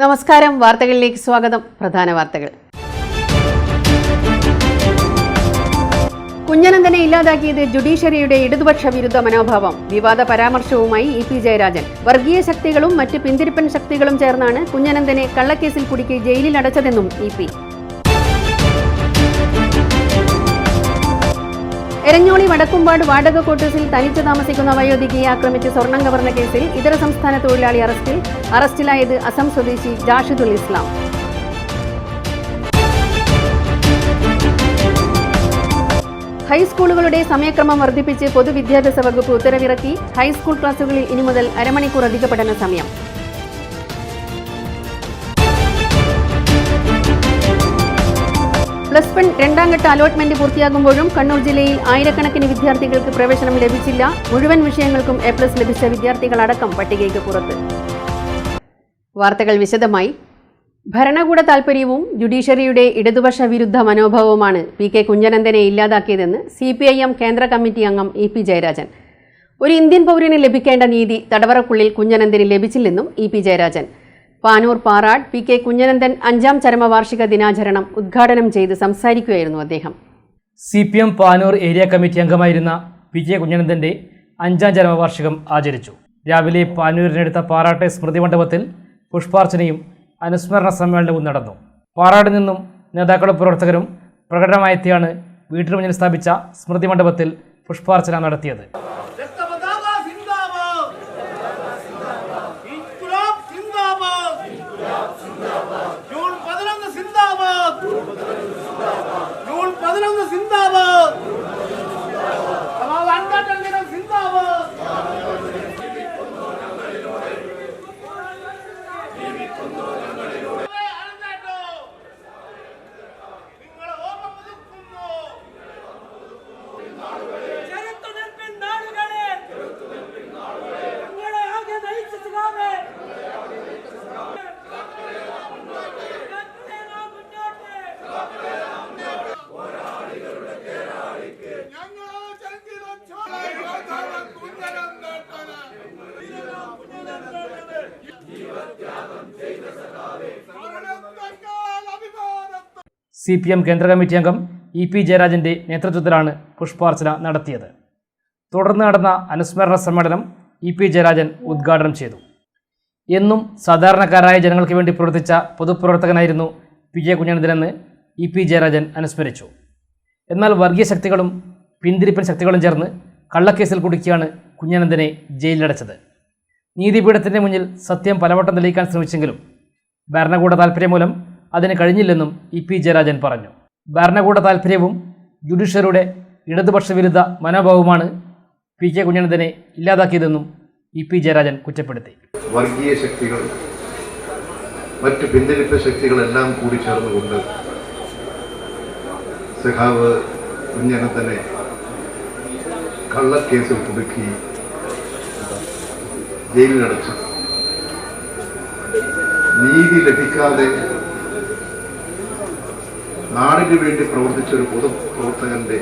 നമസ്കാരം. വാർത്തകളിലേക്ക് സ്വാഗതം. പ്രധാന വാർത്തകൾ. കുഞ്ഞനന്തനെ ഇല്ലാതാക്കിയത് ജുഡീഷ്യറിയുടെ ഇടതുപക്ഷ വിരുദ്ധ മനോഭാവം. വിവാദ പരാമർശവുമായി ഇ പി ജയരാജൻ. വർഗീയ ശക്തികളും മറ്റ് പിന്തിരിപ്പൻ ശക്തികളും ചേർന്നാണ് കുഞ്ഞനന്തനെ കള്ളക്കേസിൽ കുടുക്കി ജയിലിൽ അടച്ചതെന്നും ഇ പി. എരഞ്ഞോളി വടക്കുംപാട് വാടക ക്വാർട്ടേഴ്സിൽ തനിച്ച് താമസിക്കുന്ന വയോധികയെ ആക്രമിച്ച് സ്വർണം കവർന്ന കേസിൽ ഇതര സംസ്ഥാന തൊഴിലാളി അറസ്റ്റിലായത് അസം സ്വദേശി ജാഷിദുൽ ഇസ്ലാം. ഹൈസ്കൂളുകളുടെ സമയക്രമം വർദ്ധിപ്പിച്ച് പൊതുവിദ്യാഭ്യാസ വകുപ്പ് ഉത്തരവിറക്കി. ഹൈസ്കൂൾ ക്ലാസുകളിൽ ഇനി മുതൽ അരമണിക്കൂർ അധിക പഠന സമയം. പ്ലസ് വൺ രണ്ടാംഘട്ട അലോട്ട്മെന്റ് പൂർത്തിയാകുമ്പോഴും കണ്ണൂർ ജില്ലയിൽ ആയിരക്കണക്കിന് വിദ്യാർത്ഥികൾക്ക് പ്രവേശനം ലഭിച്ചില്ല. മുഴുവൻ വിഷയങ്ങൾക്കും A+ ലഭിച്ച വിദ്യാർത്ഥികളടക്കം പട്ടികയ്ക്ക് പുറത്ത്. വാർത്തകൾ വിശദമായി. ഭരണകൂട താൽപര്യവും ജുഡീഷ്യറിയുടെ ഇടതുപക്ഷ വിരുദ്ധ മനോഭാവവുമാണ് പി.കെ. കുഞ്ഞനന്തനെ ഇല്ലാതാക്കിയതെന്ന് CPIM കേന്ദ്ര കമ്മിറ്റി അംഗം ഇ പി ജയരാജൻ. ഒരു ഇന്ത്യൻ പൗരന് ലഭിക്കേണ്ട നീതി തടവറക്കുള്ളിൽ കുഞ്ഞനന്തന് ലഭിച്ചില്ലെന്നും E P Jayarajan. Panoor Parad P K. Kunhananthan 5ാം ചരമവാർഷിക ദിനാചരണം ഉദ്ഘാടനം ചെയ്ത് സംസാരിക്കുകയായിരുന്നു അദ്ദേഹം. CPM പാനൂർ ഏരിയ കമ്മിറ്റി അംഗമായിരുന്ന പി.കെ. കുഞ്ഞനന്തൻ്റെ 5ാം ചരമവാർഷികം ആചരിച്ചു. രാവിലെ പാനൂരിനടുത്ത പാറാട്ടെ സ്മൃതി മണ്ഡപത്തിൽ പുഷ്പാർച്ചനയും അനുസ്മരണ സമ്മേളനവും നടന്നു. പാറാടിൽ നിന്നും നേതാക്കളും പ്രവർത്തകരും പ്രകടനമായെത്തിയാണ് വീട്ടിന് മുന്നിൽ സ്ഥാപിച്ച സ്മൃതി മണ്ഡപത്തിൽ പുഷ്പാർച്ചന നടത്തിയത്. CPM കേന്ദ്ര കമ്മിറ്റി അംഗം ഇ പി ജയരാജൻ്റെ നേതൃത്വത്തിലാണ് പുഷ്പാർച്ചന നടത്തിയത്. തുടർന്ന് നടന്ന അനുസ്മരണ സമ്മേളനം ഇ പി ജയരാജൻ ഉദ്ഘാടനം ചെയ്തു. എന്നും സാധാരണക്കാരായ ജനങ്ങൾക്ക് വേണ്ടി പ്രവർത്തിച്ച പൊതുപ്രവർത്തകനായിരുന്നു പി.കെ. കുഞ്ഞനന്തനെന്ന് ഇ പി ജയരാജൻ അനുസ്മരിച്ചു. എന്നാൽ വർഗീയ ശക്തികളും പിന്തിരിപ്പൻ ശക്തികളും ചേർന്ന് കള്ളക്കേസിൽ കുടുക്കിയാണ് കുഞ്ഞനന്തനെ ജയിലിലടച്ചത്. നീതിപീഠത്തിൻ്റെ മുന്നിൽ സത്യം പലവട്ടം തെളിയിക്കാൻ ശ്രമിച്ചെങ്കിലും ഭരണകൂട താൽപര്യം മൂലം അതിന് കഴിഞ്ഞില്ലെന്നും ഇ പി ജയരാജൻ പറഞ്ഞു. ഭരണകൂട താൽപര്യവും ജുഡീഷ്യറിയുടെ ഇടതുപക്ഷ വിരുദ്ധ മനോഭാവവുമാണ് പി.കെ. കുഞ്ഞനന്തനെ ഇല്ലാതാക്കിയതെന്നും ഇ പി ജയരാജൻ കുറ്റപ്പെടുത്തി. വർഗീയ ശക്തികൾ മറ്റ് പിന്തിരിപ്പ ശക്തികളെല്ലാം കൂടി ചേർന്നുകൊണ്ട് സഖാവ് കുഞ്ഞനന്തനെ കള്ളക്കേസിൽ കുടുക്കി ജയിലിലടച്ചു. നീതി ലഭിക്കാതെ നാടിന് വേണ്ടി പ്രവർത്തിച്ചൊരു പൊതുപ്രവർത്തകന്റെ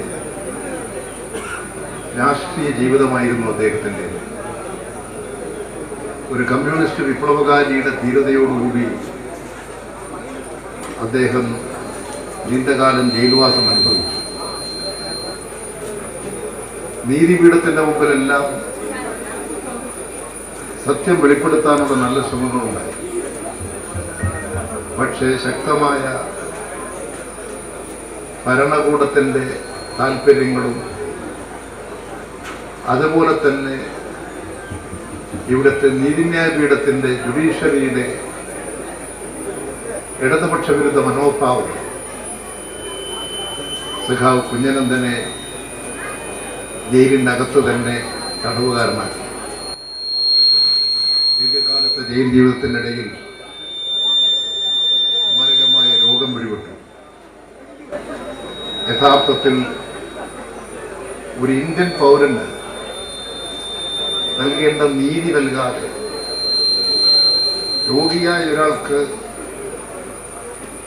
രാഷ്ട്രീയ ജീവിതമായിരുന്നു അദ്ദേഹത്തിൻ്റെ. ഒരു കമ്മ്യൂണിസ്റ്റ് വിപ്ലവകാരിയുടെ ധീരതയോടുകൂടി അദ്ദേഹം നീണ്ടകാലം ജയിൽവാസം അനുഭവിച്ചു. നീതിപീഠത്തിൻ്റെ മുമ്പിലെല്ലാം സത്യം വെളിപ്പെടുത്താനുള്ള നല്ല ശ്രമങ്ങളുണ്ടായി. പക്ഷേ ശക്തമായ ഭരണകൂടത്തിൻ്റെ താൽപ്പര്യങ്ങളും അതുപോലെ തന്നെ ഇവിടുത്തെ നീതിന്യായ പീഠത്തിൻ്റെ ജുഡീഷ്യറിയുടെ ഇടതുപക്ഷ വിരുദ്ധ മനോഭാവം സഖാവ് കുഞ്ഞനന്തനെ ജയിലിനകത്ത് തന്നെ തടവുകാരനാക്കി. ദീർഘകാലത്തെ ജയിൽ ജീവിതത്തിനിടയിൽ മാരകമായ രോഗം പിടിപെട്ടു. യഥാർത്ഥത്തിൽ ഒരു ഇന്ത്യൻ പൗരന് നൽകേണ്ട നീതി നൽകാതെ രോഗിയായ ഒരാൾക്ക്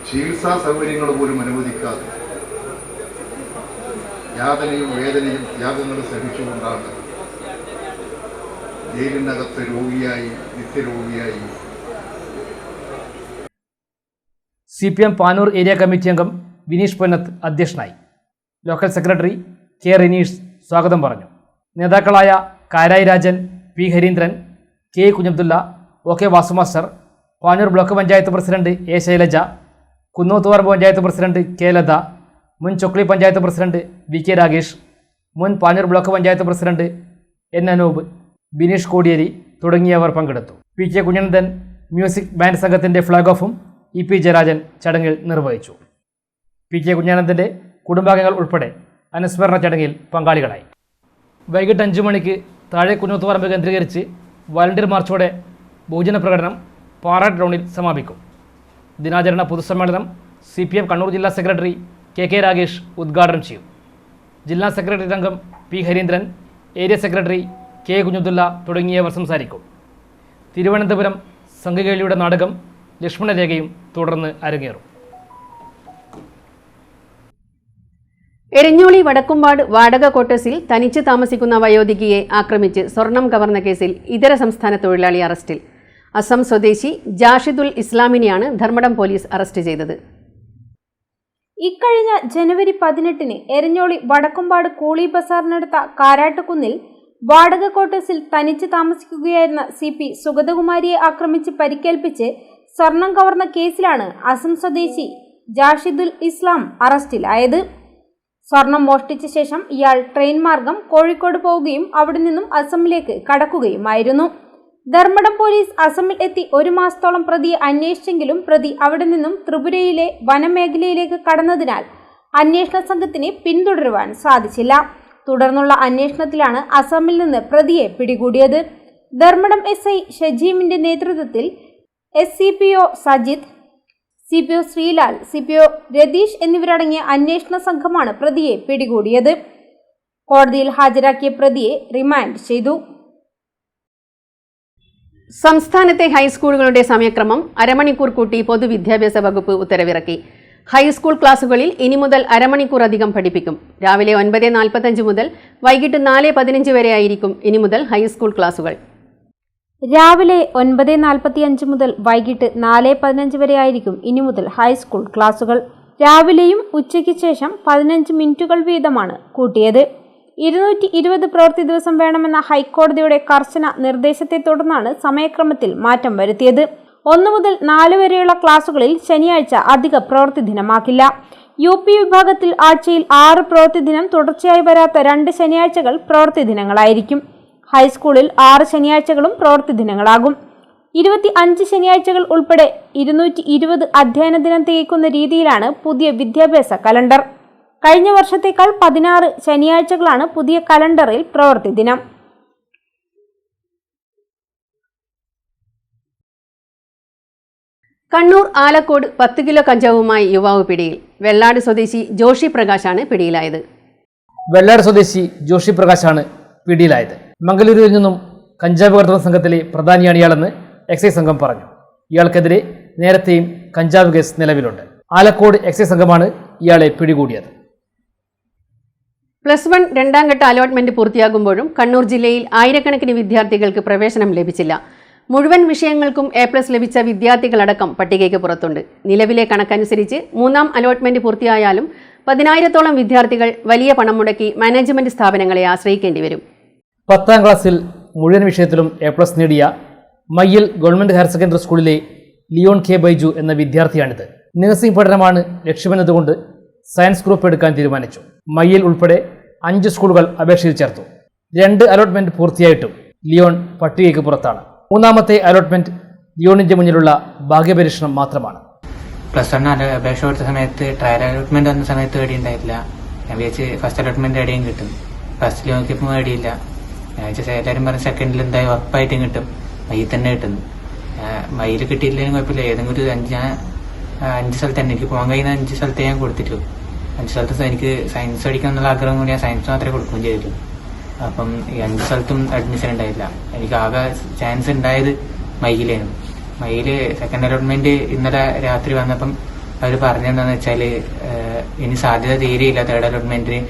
ചികിത്സാ സൗകര്യങ്ങൾ പോലും അനുവദിക്കാതെ യാതനയും വേദനയും ത്യാഗങ്ങളും സഹിച്ചുകൊണ്ടാണ് ജയിലിനകത്ത് രോഗിയായി നിത്യരോഗിയായി CPM പാനൂർ ഏരിയ കമ്മിറ്റി അംഗം വിനീഷ് പൊന്നത്ത് അധ്യക്ഷനായി. ലോക്കൽ സെക്രട്ടറി കെ റിനീഷ് സ്വാഗതം പറഞ്ഞു. നേതാക്കളായ Karayi Rajan, P Hareendran, K Kunhabdulla, OK Vasu master, Panoor block panchayat president A Shailaja, Kunnothuparamba panchayat president K Latha, മുൻ ചൊക്ലി പഞ്ചായത്ത് പ്രസിഡന്റ് VK രാഗേഷ്, മുൻ Panoor block panchayat president N Anoop, Bineesh Kodiyeri തുടങ്ങിയവർ പങ്കെടുത്തു. PK കുഞ്ഞനന്ദൻ മ്യൂസിക് ബാൻഡ് സംഘത്തിൻ്റെ ഫ്ലാഗ് ഓഫും EP ജയരാജൻ ചടങ്ങിൽ നിർവഹിച്ചു. PK കുഞ്ഞനന്ദൻ്റെ കുടുംബാംഗങ്ങൾ ഉൾപ്പെടെ അനുസ്മരണ ചടങ്ങിൽ പങ്കാളികളായി. വൈകിട്ട് 5 മണിക്ക് താഴെ കുന്നോത്തുപറമ്പ് കേന്ദ്രീകരിച്ച് വളണ്ടിയർ മാർച്ചോടെ ബഹുജന പ്രകടനം പാറാട് ടൗണിൽ സമാപിക്കും. ദിനാചരണ പൊതുസമ്മേളനം CPM കണ്ണൂർ ജില്ലാ സെക്രട്ടറി KK രാഗേഷ് ഉദ്ഘാടനം ചെയ്യും. ജില്ലാ സെക്രട്ടറി അംഗം P Harindran, area secretary K Kunhabdulla തുടങ്ങിയവർ സംസാരിക്കും. തിരുവനന്തപുരം സംഘകേളിയുടെ നാടകം ലക്ഷ്മണരേഖയും തുടർന്ന് അരങ്ങേറും. എരഞ്ഞോളി വടക്കുംപാട് വാടക ക്വാർട്ടേഴ്സിൽ തനിച്ച് താമസിക്കുന്ന വയോധികയെ ആക്രമിച്ച് സ്വർണം കവർന്ന കേസിൽ ഇതര സംസ്ഥാന തൊഴിലാളി അറസ്റ്റിൽ. അസം സ്വദേശി ജാഷിദുൽ ഇസ്ലാമിനെയാണ് ധർമ്മടം പോലീസ് അറസ്റ്റ് ചെയ്തത്. ഇക്കഴിഞ്ഞ ജനുവരി 18-ന് എരഞ്ഞോളി വടക്കുംപാട് കൂളി ബസാറിനടുത്ത കാരാട്ടുകുന്നിൽ വാടക ക്വാർട്ടേഴ്സിൽ തനിച്ച് താമസിക്കുകയായിരുന്ന CP സുഗതകുമാരിയെ ആക്രമിച്ച് പരിക്കേൽപ്പിച്ച് സ്വർണം കവർന്ന കേസിലാണ് അസം സ്വദേശി ജാഷിദുൽ ഇസ്ലാം അറസ്റ്റിലായത്. സ്വർണം മോഷ്ടിച്ച ശേഷം ഇയാൾ ട്രെയിൻ മാർഗം കോഴിക്കോട് പോവുകയും അവിടെ നിന്നും അസമിലേക്ക് കടക്കുകയുമായിരുന്നു. ധർമ്മടം പോലീസ് അസമിൽ എത്തി 1 മാസത്തോളം പ്രതിയെ അന്വേഷിച്ചെങ്കിലും പ്രതി അവിടെ നിന്നും ത്രിപുരയിലെ വനമേഖലയിലേക്ക് കടന്നതിനാൽ അന്വേഷണ സംഘത്തിന് പിന്തുടരുവാൻ സാധിച്ചില്ല. തുടർന്നുള്ള അന്വേഷണത്തിലാണ് അസമിൽ നിന്ന് പ്രതിയെ പിടികൂടിയത്. ധർമ്മടം SI ഷജീമിന്റെ നേതൃത്വത്തിൽ SCPO Sajith, CPO Sreelal, CPO Ratheesh എന്നിവരടങ്ങിയ അന്വേഷണ സംഘമാണ് പ്രതിയെ പിടികൂടിയത്. കോടതിയിൽ ഹാജരാക്കിയ പ്രതിയെ റിമാൻഡ് ചെയ്തു. സംസ്ഥാനത്തെ ഹൈസ്കൂളുകളുടെ സമയക്രമം അരമണിക്കൂർ കൂട്ടി പൊതുവിദ്യാഭ്യാസ വകുപ്പ് ഉത്തരവിറക്കി. ഹൈസ്കൂൾ ക്ലാസുകളിൽ ഇനി മുതൽ അരമണിക്കൂർ അധികം പഠിപ്പിക്കും. രാവിലെ 9:45 മുതൽ വൈകിട്ട് 4:15 വരെ ആയിരിക്കും ഇനി മുതൽ ഹൈസ്കൂൾ ക്ലാസുകൾ. രാവിലെ 9:45 മുതൽ വൈകിട്ട് 4:15 വരെ ആയിരിക്കും ഇനി മുതൽ ഹൈസ്കൂൾ ക്ലാസുകൾ. രാവിലെയും ഉച്ചയ്ക്ക് ശേഷം 15 മിനിറ്റുകൾ വീതമാണ് കൂട്ടിയത്. 220 പ്രവൃത്തി ദിവസം വേണമെന്ന ഹൈക്കോടതിയുടെ കർശന നിർദ്ദേശത്തെ തുടർന്നാണ് സമയക്രമത്തിൽ മാറ്റം വരുത്തിയത്. 1 മുതൽ 4 വരെയുള്ള ക്ലാസുകളിൽ ശനിയാഴ്ച അധിക പ്രവൃത്തി ദിനമാക്കില്ല. UP വിഭാഗത്തിൽ ആഴ്ചയിൽ 6 പ്രവൃത്തി ദിനം തുടർച്ചയായി വരാത്ത 2 ശനിയാഴ്ചകൾ പ്രവൃത്തി ദിനങ്ങളായിരിക്കും. ഹൈസ്കൂളിൽ 6 ശനിയാഴ്ചകളും പ്രവൃത്തി ദിനങ്ങളാകും. 25 ശനിയാഴ്ചകൾ ഉൾപ്പെടെ 220 അധ്യയന ദിനം തികയ്ക്കുന്ന രീതിയിലാണ് പുതിയ വിദ്യാഭ്യാസ കലണ്ടർ. കഴിഞ്ഞ വർഷത്തേക്കാൾ 16 ശനിയാഴ്ചകളാണ് പുതിയ കലണ്ടറിൽ പ്രവൃത്തി ദിനം. കണ്ണൂർ ആലക്കോട് 10 കിലോ കഞ്ചാവുമായി യുവാവ് പിടിയിൽ. വെള്ളാട് സ്വദേശി ജോഷി പ്രകാശാണ് പിടിയിലായത്. വെള്ളാട് സ്വദേശി ജോഷി പ്രകാശാണ് പിടിയിലായത്. മംഗലൂരുവിൽ നിന്നും കഞ്ചാവ് കടത്തുന്ന സംഘത്തിലെ പ്രധാനിയാണ് ഇയാളെന്ന് എക്സൈസ് സംഘം പറഞ്ഞു. ഇയാൾക്കെതിരെ നേരത്തെയും കഞ്ചാവ് കേസ് നിലവിലുണ്ട്. ആലക്കോട് എക്സൈസ് സംഘമാണ് ഇയാളെ പിടികൂടിയത്. +1 രണ്ടാം ഘട്ട അലോട്ട്മെന്റ് പൂർത്തിയാകുമ്പോഴും കണ്ണൂർ ജില്ലയിൽ ആയിരക്കണക്കിന് വിദ്യാർത്ഥികൾക്ക് പ്രവേശനം ലഭിച്ചില്ല. മുഴുവൻ വിഷയങ്ങൾക്കും A+ ലഭിച്ച വിദ്യാർത്ഥികളടക്കം പട്ടികയ്ക്ക് പുറത്തുണ്ട്. നിലവിലെ കണക്കനുസരിച്ച് 3ാം അലോട്ട്മെന്റ് പൂർത്തിയായാലും 10,000-ഓളം വിദ്യാർത്ഥികൾ വലിയ പണം മുടക്കി മാനേജ്മെന്റ് സ്ഥാപനങ്ങളെ ആശ്രയിക്കേണ്ടി വരും. 10ാം ക്ലാസ്സിൽ മുഴുവൻ വിഷയത്തിലും A+ നേടിയ മയ്യിൽ ഗവൺമെന്റ് ഹയർ സെക്കൻഡറി സ്കൂളിലെ ലിയോൺ K ബൈജു എന്ന വിദ്യാർത്ഥിയാണിത്. നഴ്സിംഗ് പഠനമാണ് ലക്ഷ്യമെന്നതുകൊണ്ട് സയൻസ് ഗ്രൂപ്പ് എടുക്കാൻ തീരുമാനിച്ചു. മയ്യിൽ ഉൾപ്പെടെ 5 സ്കൂളുകൾ അപേക്ഷയിൽ ചേർത്തു. 2 അലോട്ട്മെന്റ് പൂർത്തിയായിട്ടും ലിയോൺ പട്ടികയ്ക്ക് പുറത്താണ്. 3ാമത്തെ അലോട്ട്മെന്റ് ലിയോണിന്റെ മുന്നിലുള്ള ഭാഗ്യപരീക്ഷണം മാത്രമാണ്. +1 അപേക്ഷ കൊടുത്ത സമയത്ത് ട്രയൽ അലോട്ട്മെന്റ് വന്ന സമയത്ത് വേടിയുണ്ടായിട്ടില്ല. ഞാൻ വിചാരിച്ച് ഫസ്റ്റ് അലോട്ട്മെന്റ് എവിടെയും കിട്ടും. ഫസ്റ്റിൽ നോക്കിയപ്പോൾ വേടിയില്ല. ഞാൻ വിചാരിച്ച എല്ലാവരും പറഞ്ഞ സെക്കൻഡിൽ എന്തായാലും ഉറപ്പായിട്ടും കിട്ടും. മയ്യിൽ തന്നെ കിട്ടുന്നു. മയ്യിൽ കിട്ടിയില്ലെങ്കിലും കുഴപ്പമില്ല. ഏതെങ്കിലും ഒരു 5 സ്ഥലത്ത് തന്നെ എനിക്ക് പോകാൻ കഴിയുന്ന 5 സ്ഥലത്ത് ഞാൻ കൊടുത്തിട്ടു. 5 സ്ഥലത്ത് എനിക്ക് സയൻസ് പഠിക്കണം എന്നുള്ള ആഗ്രഹം കൊണ്ട് ഞാൻ സയൻസ് മാത്രമേ കൊടുക്കുകയും ചെയ്തിട്ടുള്ളൂ. അപ്പം ഈ 5 സ്ഥലത്തും അഡ്മിഷൻ ഉണ്ടായില്ല. എനിക്ക് ആകെ ചാൻസ് ഉണ്ടായത് മയ്യിലേനു. മയ്യില് സെക്കൻഡ് അലോട്ട്മെന്റ് ഇന്നലെ രാത്രി വന്നപ്പം അവർ പറഞ്ഞെന്താന്ന് വെച്ചാൽ ഇനി സാധ്യത തീരെയില്ല തേർഡ് അലോട്ട്മെന്റിന്.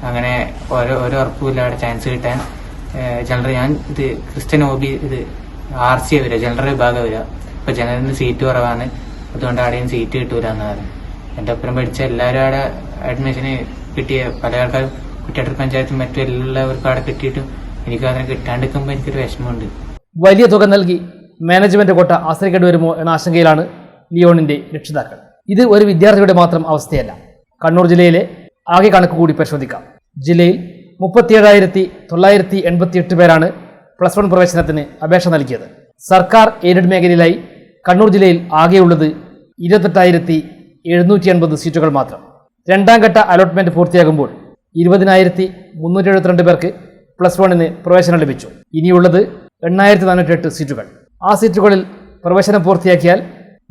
അങ്ങനെ ഓരോ ഉറപ്പുമില്ല അവിടെ ചാൻസ് കിട്ടാൻ. ജനറൽ ഞാൻ ഇത് ക്രിസ്ത്യൻ OB ഇത് RC വരിക, ജനറൽ വിഭാഗം വരിക. ഇപ്പൊ ജനറലിന് സീറ്റ് കുറവാണ്. അതുകൊണ്ട് അവിടെയും സീറ്റ് കിട്ടൂല എന്ന് പറഞ്ഞു. എൻ്റെ ഒപ്പം പഠിച്ച എല്ലാവരും അവിടെ അഡ്മിഷന് കിട്ടിയ പല ആൾക്കാരും കുറ്റ്യാട്ടൂർ പഞ്ചായത്തും മറ്റും എല്ലാവർക്കും അവിടെ കിട്ടിയിട്ടും എനിക്ക് അതിനെ കിട്ടാണ്ടിരിക്കുമ്പോൾ എനിക്കൊരു വിഷമമുണ്ട്. വലിയ തുക നൽകി മാനേജ്മെന്റ് കോട്ട ആശ്രയിക്കേണ്ടി വരുമോ എന്ന ആശങ്കയിലാണ് ലിയോണിന്റെ രക്ഷിതാക്കൾ. ഇത് ഒരു വിദ്യാർത്ഥിയുടെ മാത്രം അവസ്ഥയല്ല. കണ്ണൂർ ജില്ലയിലെ ആകെ കണക്ക് കൂടി പരിശോധിക്കാം. ജില്ലയിൽ 37,988 പേരാണ് +1 പ്രവേശനത്തിന് അപേക്ഷ നൽകിയത്. സർക്കാർ എയ്ഡഡ് മേഖലയിലായി കണ്ണൂർ ജില്ലയിൽ ആകെയുള്ളത് 28,780 സീറ്റുകൾ മാത്രം. രണ്ടാം ഘട്ട അലോട്ട്മെന്റ് പൂർത്തിയാകുമ്പോൾ 20,372 പേർക്ക് +1 പ്രവേശനം ലഭിച്ചു. ഇനിയുള്ളത് 8,408 സീറ്റുകൾ. ആ സീറ്റുകളിൽ പ്രവേശനം പൂർത്തിയാക്കിയാൽ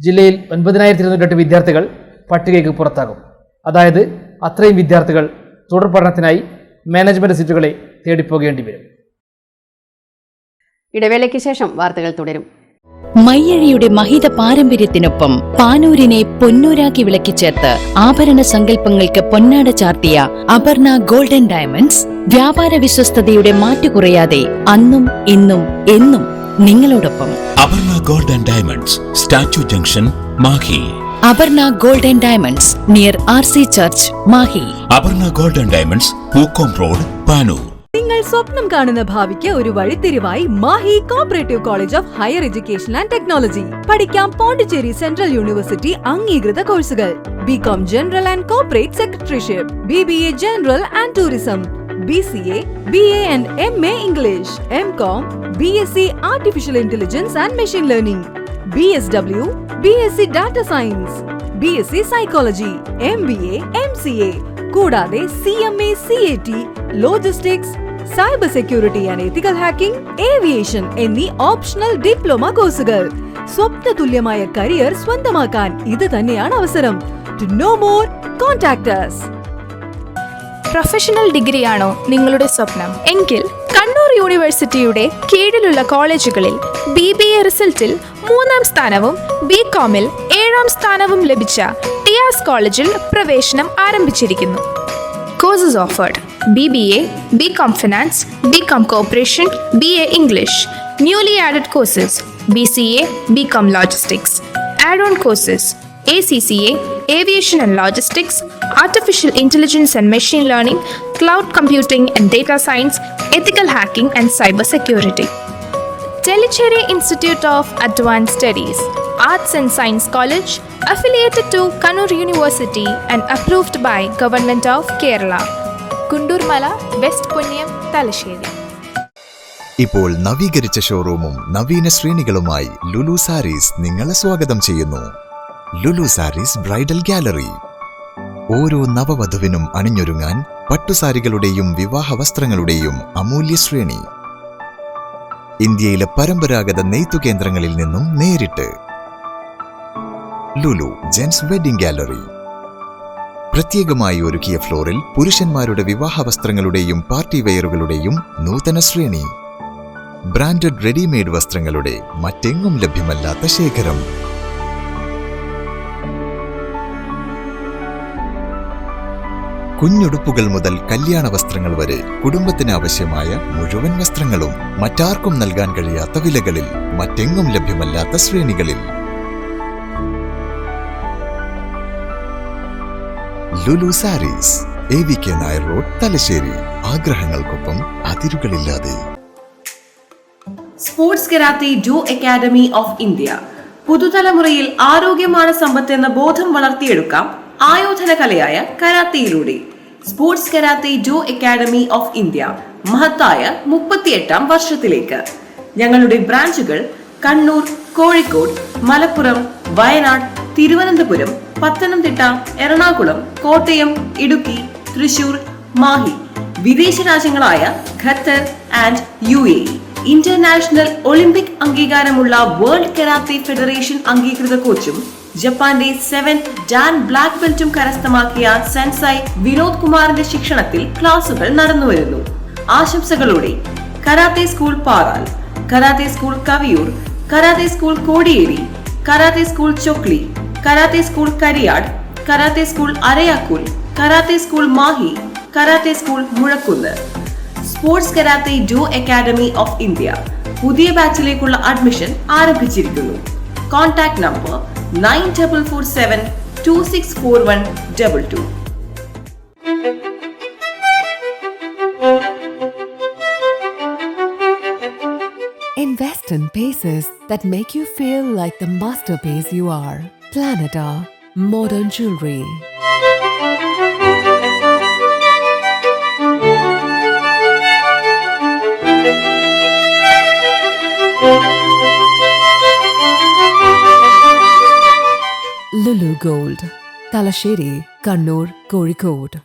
ജില്ലയിൽ 9,208 വിദ്യാർത്ഥികൾ പട്ടികയ്ക്ക് പുറത്താകും. അതായത് അത്രയും വിദ്യാർത്ഥികൾ തുടർ പഠനത്തിനായി മാനേജ്മെന്റ് സീറ്റുകളെ തേടിപ്പോകേണ്ടി വരും. ഇടവേളയ്ക്ക് ശേഷം വാർത്തകൾ തുടരും. മയ്യഴിയുടെ മഹിത പാരമ്പര്യത്തിനൊപ്പം പാനൂരിനെ പൊന്നൂരാക്കി വിളക്കിച്ചേർത്ത് ആഭരണ സങ്കല്പങ്ങൾക്ക് പൊന്നാട ചാർത്തിയ അപർണ ഗോൾഡൻ ഡയമണ്ട്സ് വ്യാപാര വിശ്വസ്തയുടെ മാറ്റുകുറയാതെ അന്നും ഇന്നും എന്നും നിങ്ങളോടൊപ്പം. Aparna golden diamonds, statue junction, Mahe. Aparna golden diamonds near RC church, Mahe. Aparna golden diamonds, Pookkom road, Panoor. നിങ്ങൾ സ്വപ്നം കാണുന്ന ഭാവിക്ക് ഒരു വഴിത്തിരിവായി Mahe cooperative college of higher education and technology. പഠിക്കാം പോണ്ടിച്ചേരി സെൻട്രൽ യൂണിവേഴ്സിറ്റി അംഗീകൃത കോഴ്സുകൾ. BCom general and corporate secretaryship, BBA general and tourism, BCA, BA and MA English, MCom, BSc artificial intelligence and machine learning, BSW, BSc data science, BSc psychology, MBA, MCA, കൂടാതെ CMA, CAT, logistics, cyber security and ethical hacking, aviation എന്നീ optional diploma കോഴ്സുകൾ. സ്വപ്ന തുല്യമായ career സ്വന്തമാക്കാൻ ഇത് തന്നെയാണ് അവസരം. To know more, contact us. Professional ഡിഗ്രിയാണോ നിങ്ങളുടെ സ്വപ്നം എങ്കിൽ കണ്ണൂർ യൂണിവേഴ്സിറ്റിയുടെ കീഴിലുള്ള കോളേജുകളിൽ BBA റിസൾട്ടിൽ 3ാം സ്ഥാനവും BComൽ 7ാം സ്ഥാനവും ലഭിച്ച ടിയാസ് കോളേജിൽ പ്രവേശനം ആരംഭിച്ചിരിക്കുന്നു. Courses offered: BBA, BCom Finance, BCom Corporation, BA English. Newly added courses: BCA, BCom Logistics. Add-on courses: ACCA, Aviation and Logistics, Artificial Intelligence and Machine Learning, Cloud Computing and Data Science, Ethical Hacking and Cyber Security. Tellicherry Institute of Advanced Studies, Arts and Science College, affiliated to Kannur University and approved by Government of Kerala. Kundurmala, West Punyam, Talasheri. ഇപ്പോൾ നവീകരിച്ച ഷോറൂമും നവീന ശ്രേണികളുമായി ലുലു സാരീസ് നിങ്ങളെ സ്വാഗതം ചെയ്യുന്നു. Lulu Sarees bridal gallery. ഓരോ നവവധുവിനും അണിഞ്ഞൊരുങ്ങാൻ പട്ടുസാരികളുടെയും വിവാഹ വസ്ത്രങ്ങളുടെയും അമൂല്യ ശ്രേണി. ഇന്ത്യയിലെ പരമ്പരാഗത നെയ്ത്തു കേന്ദ്രങ്ങളിൽ നിന്നും നേരിട്ട്. Lulu gents wedding gallery. പ്രത്യേകമായി ഒരുക്കിയ ഫ്ലോറിൽ പുരുഷന്മാരുടെ വിവാഹ വസ്ത്രങ്ങളുടെയും പാർട്ടി വെയറുകളുടെയും നൂതന ശ്രേണി. ബ്രാൻഡഡ് റെഡിമെയ്ഡ് വസ്ത്രങ്ങളുടെ മറ്റെങ്ങും ലഭ്യമല്ലാത്ത ശേഖരം. കുഞ്ഞുടുപ്പുകൾ മുതൽ കല്യാണ വസ്ത്രങ്ങൾ വരെ കുടുംബത്തിന് ആവശ്യമായ മുഴുവൻ വസ്ത്രങ്ങളും മറ്റാർക്കും നൽകാൻ കഴിയാത്ത വിലകളിൽ, മറ്റെങ്ങും ലഭ്യമല്ലാത്ത ശ്രേണികളിൽ. Lulu sarees, AVK Nair road, Thalassery. ആഗ്രഹങ്ങൾക്കൊപ്പം അതിരുകളില്ലാതെ. Sports karate do academy of India. പുതുതലമുറയിൽ ആരോഗ്യമാണ് സമ്പത്ത് എന്ന ബോധം വളർത്തിയെടുക്കാം ആയോധന കലയായ കരാത്തയിലൂടെ. Sports karate do academy of India മഹത്തായ 38ാം വർഷത്തിലേക്ക്. ഞങ്ങളുടെ ബ്രാഞ്ചുകൾ കണ്ണൂർ, കോഴിക്കോട്, മലപ്പുറം, വയനാട്, തിരുവനന്തപുരം, പത്തനംതിട്ട, എറണാകുളം, കോട്ടയം, ഇടുക്കി, തൃശൂർ, മാഹി. വിദേശ രാജ്യങ്ങളായ Qatar and UAE. International Olympic അംഗീകാരമുള്ള വേൾഡ് കരാത്തെ ഫെഡറേഷൻ അംഗീകൃത കോച്ചും ജപ്പാന്റെ 7th ഡാൻ ബ്ലാക്ക് ബെൽറ്റും കരസ്ഥമാക്കിയ സെൻസായി വിനോദ് കുമാറിന്റെ ശിക്ഷണത്തിൽ ക്ലാസുകൾ നടന്നുവരുന്നു. ആശംസകളോടെ karate school Paral, karate school Kaviyoor, karate school Kodiyeri, karate school Chokli, karate school Kariyad, karate school Arayakkool, karate school Mahe, karate school Muzhakkunnu. Sports karate do academy of India പുതിയ ബാച്ചിലേക്കുള്ള അഡ്മിഷൻ ആരംഭിച്ചിരിക്കുന്നു. Contact number 9447 264122. Invest in pieces that make you feel like the masterpiece you are. Planeta Modern Jewelry. Lulu Gold, Talasheri, Kannur, Kozhikode.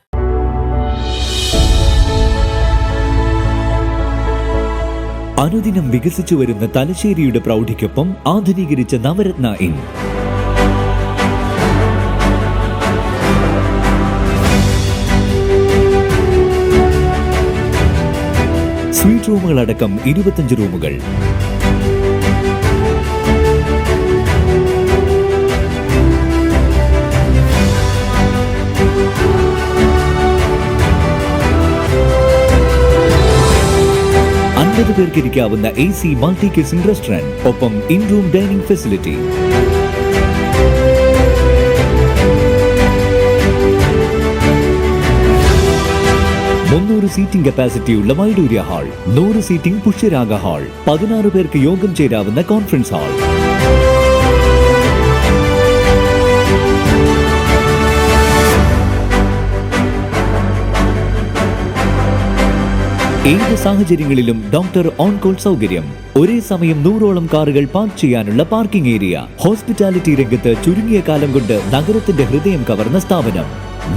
അനുദിനം വികസിച്ചു വരുന്ന തലശ്ശേരിയുടെ പ്രൗഢിക്കൊപ്പം ആധുനീകരിച്ച Navaratna inn. Suite റൂമുകളടക്കം 25 റൂമുകൾ. പേർക്ക് ഇരിക്കാവുന്ന AC മൾട്ടി കിസിംഗ് റെസ്റ്റോറന്റ്, ഒപ്പം in room dining facility. Seating കപ്പാസിറ്റിയുള്ള Vaidoorya hall, 100 seating Pushyaraga hall, 16 പേർക്ക് യോഗം ചേരാവുന്ന കോൺഫറൻസ് ഹാൾ. ഏത് സാഹചര്യങ്ങളിലും ഡോക്ടർ ഓൺ കോൾ സൗകര്യം, ഒരേ സമയം 100ഓളം കാറുകൾ പാർക്ക് ചെയ്യാനുള്ള പാർക്കിംഗ് ഏരിയ. ഹോസ്പിറ്റാലിറ്റി രംഗത്ത് ചുരുങ്ങിയ കാലം കൊണ്ട് നഗരത്തിന്റെ ഹൃദയം കവർന്ന സ്ഥാപനം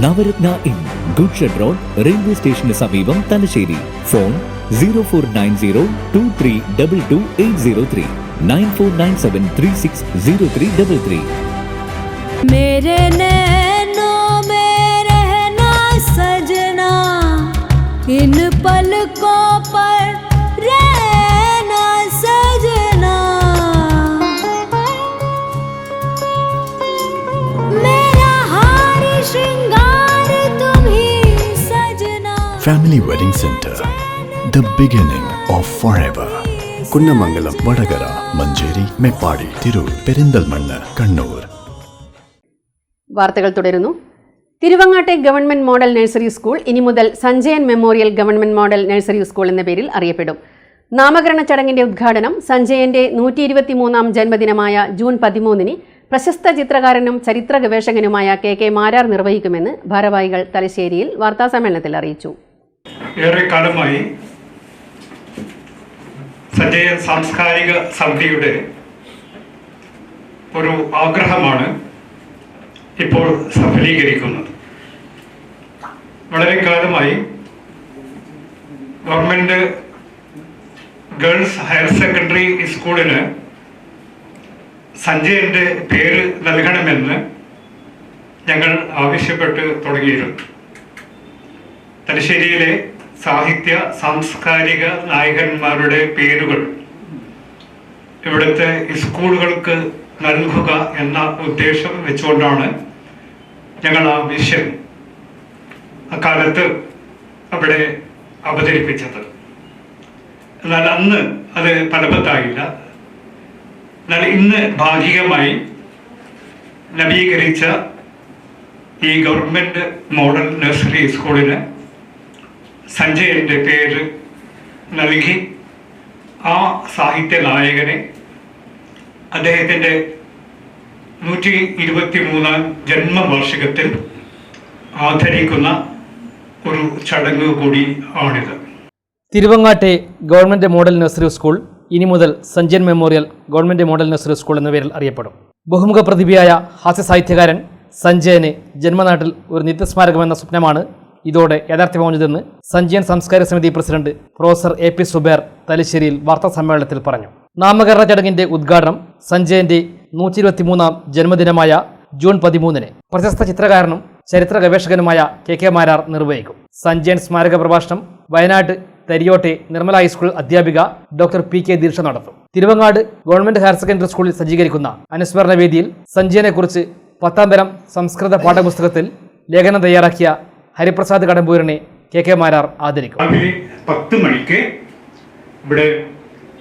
Navaratna inn, goods shed road, railway സ്റ്റേഷന് സമീപം, തലശ്ശേരി. ഫോൺ 049023228803 9497360333. मेरे नैनों में रहना सजना, इन पलकों पर रहना सजना, मेरा हार श्रृंगार तुम ही सजना. Family Wedding Center, the beginning of forever. Kunnamangalam, Vadakara, Manjeri, Meppadi, Tirur, Perinthalmanna, Kannur. വാർത്തകൾ തുടരുന്നു. തിരുവങ്ങാട്ടെ ഗവൺമെന്റ് മോഡൽ നഴ്സറി സ്കൂൾ ഇനി മുതൽ Sanjayan memorial government model nursery school എന്ന പേരിൽ അറിയപ്പെടും. നാമകരണ ചടങ്ങിന്റെ ഉദ്ഘാടനം സഞ്ജയന്റെ 123ാം ജന്മദിനമായ ജൂൺ 13-ന് പ്രശസ്ത ചിത്രകാരനും ചരിത്ര ഗവേഷകനുമായ KK മാരാർ നിർവഹിക്കുമെന്ന് ഭാരവാഹികൾ തലശ്ശേരിയിൽ വാർത്താസമ്മേളനത്തിൽ അറിയിച്ചു. ഏറെക്കാലമായി സഞ്ജയൻ സാംസ്കാരിക സമിതിയുടെ ഒരു ആഗ്രഹമാണ് ഇപ്പോൾ സഫലീകരിക്കുന്നത്. വളരെ കാലമായി ഗവൺമെൻറ് ഗേൾസ് ഹയർ സെക്കൻഡറി സ്കൂളിന് സഞ്ജയൻ്റെ പേര് നൽകണമെന്ന് ഞങ്ങൾ ആവശ്യപ്പെട്ട് തുടങ്ങിയിരുന്നു. തലശ്ശേരിയിലെ സാഹിത്യ സാംസ്കാരിക നായകന്മാരുടെ പേരുകൾ ഇവിടുത്തെ സ്കൂളുകൾക്ക് നൽകുക എന്ന ഉദ്ദേശം വെച്ചുകൊണ്ടാണ് ഞങ്ങൾ ആ വിഷയം അക്കാലത്ത് അവിടെ അവതരിപ്പിച്ചത്. എന്നാൽ അന്ന് അത് ഫലവത്തായില്ല. എന്നാൽ ഇന്ന് ഭാഗികമായി നവീകരിച്ച ഈ ഗവൺമെൻറ് മോഡൽ നഴ്സറി സ്കൂളിന് സഞ്ജയൻ്റെ പേര് നൽകി ആ സാഹിത്യ നായകനെ അദ്ദേഹത്തിൻ്റെ 123ാം ജന്മവാർഷികത്തിൽ ആദരിക്കുന്ന ഒരു ചടങ്ങ് കൂടി ആണിത്. തിരുവങ്ങാട്ടെ ഗവൺമെൻറ് മോഡൽ നഴ്സറി സ്കൂൾ ഇനി മുതൽ Sanjayan memorial government model nursery school എന്ന പേരിൽ അറിയപ്പെടും. ബഹുമുഖ പ്രതിഭയായ ഹാസ്യ സാഹിത്യകാരൻ സഞ്ജയന് ജന്മനാട്ടിൽ ഒരു നിത്യസ്മാരകമെന്ന സ്വപ്നമാണ് ഇതോടെ യാഥാർത്ഥ്യമാവുന്നതെന്ന് സഞ്ജയൻ സാംസ്കാരിക സമിതി പ്രസിഡന്റ് പ്രൊഫസർ AP സുബേർ തലശ്ശേരിയിൽ വാർത്താസമ്മേളനത്തിൽ പറഞ്ഞു. നാമകരണ ചടങ്ങിന്റെ ഉദ്ഘാടനം സഞ്ജയന്റെ 123ാം ജന്മദിനമായ ജൂൺ 13-ന് പ്രശസ്ത ചിത്രകാരനും ചരിത്ര ഗവേഷകനുമായ KK മാരാർ നിർവഹിക്കും. സഞ്ജയൻ സ്മാരക പ്രഭാഷണം വയനാട് തരിയോട്ടെ നിർമ്മല ഹൈസ്കൂൾ അധ്യാപിക ഡോക്ടർ PK ദീർഷ നടത്തും. തിരുവങ്ങാട് ഗവൺമെന്റ് ഹയർ സെക്കൻഡറി സ്കൂളിൽ സജ്ജീകരിക്കുന്ന അനുസ്മരണ വേദിയിൽ സഞ്ജയനെക്കുറിച്ച് 10ാം തരം സംസ്കൃത പാഠപുസ്തകത്തിൽ ലേഖനം തയ്യാറാക്കിയ ഹരിപ്രസാദ് കടമ്പൂരിനെ KK മാരാർ ആദരിക്കും. രാവിലെ 10 മണിക്ക് ഇവിടെ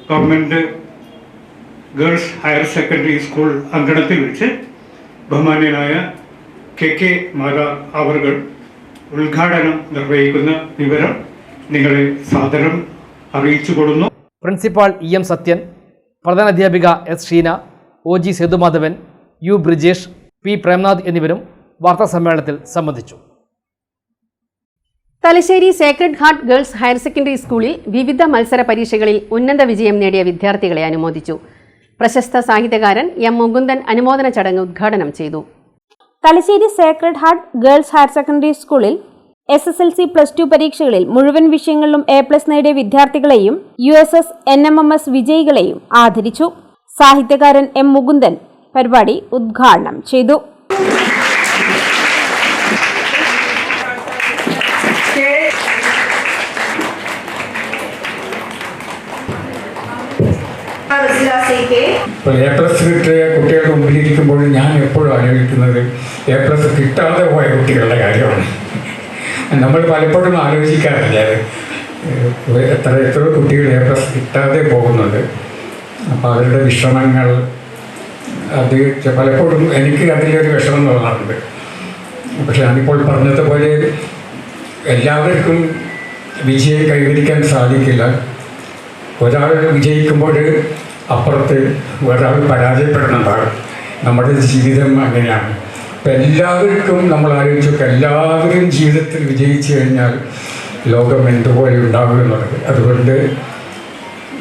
government girls higher secondary school അങ്കണത്തിൽ വെച്ച് ബഹുമാന്യനായ KK മാരാർ അവർ ഉദ്ഘാടനം നിർവഹിക്കുന്ന വിവരം നിങ്ങളെ സാദരം അറിയിച്ചു കൊടുന്നു. പ്രിൻസിപ്പാൾ EM സത്യൻ, പ്രധാനാധ്യാപിക S Sheena, OG Sethumadhavan, U Brijesh, P Premnath എന്നിവരും വാർത്താസമ്മേളനത്തിൽ സംബന്ധിച്ചു. Thalassery Sacred Heart girls higher secondary സ്കൂളിൽ വിവിധ മത്സര പരീക്ഷകളിൽ ഉന്നത വിജയം നേടിയ വിദ്യാർത്ഥികളെ അനുമോദിച്ചു. പ്രശസ്ത സാഹിത്യകാരൻ M മുകുന്ദൻ അനുമോദന ചടങ്ങ് ഉദ്ഘാടനം ചെയ്തു. Thalassery Sacred Heart girls higher secondary സ്കൂളിൽ SSLC +2 പരീക്ഷകളിൽ മുഴുവൻ വിഷയങ്ങളിലും A+ നേടിയ വിദ്യാർത്ഥികളെയും USS NMMS വിജയികളെയും ആദരിച്ചു. സാഹിത്യകാരൻ M മുകുന്ദൻ പരിപാടി ഉദ്ഘാടനം ചെയ്തു. A+ കിട്ടിയ കുട്ടികളുടെ മുമ്പിലിരിക്കുമ്പോൾ ഞാൻ എപ്പോഴും ആലോചിക്കുന്നത് A+ കിട്ടാതെ പോയ കുട്ടികളുടെ കാര്യമാണ്. നമ്മൾ പലപ്പോഴും ആലോചിക്കാറില്ല എത്ര കുട്ടികൾ A+ കിട്ടാതെ പോകുന്നുണ്ട്. അപ്പോൾ അവരുടെ വിഷമങ്ങൾ അത് പലപ്പോഴും എനിക്ക് അതിലൊരു വിഷമം തോന്നാറുണ്ട്. പക്ഷെ ഞാനിപ്പോൾ പറഞ്ഞതുപോലെ എല്ലാവർക്കും വിജയം കൈവരിക്കാൻ സാധിക്കില്ല. ഒരാൾ വിജയിക്കുമ്പോൾ അപ്പുറത്ത് ഒരാൾ പരാജയപ്പെടുന്നുണ്ടാകും. നമ്മുടെ ജീവിതം അങ്ങനെയാണ്. അപ്പം എല്ലാവർക്കും നമ്മൾ ആലോചിച്ചു, എല്ലാവരും ജീവിതത്തിൽ വിജയിച്ചു കഴിഞ്ഞാൽ ലോകം എന്തുപോലെ ഉണ്ടാകുമെന്നുള്ളത്. അതുകൊണ്ട്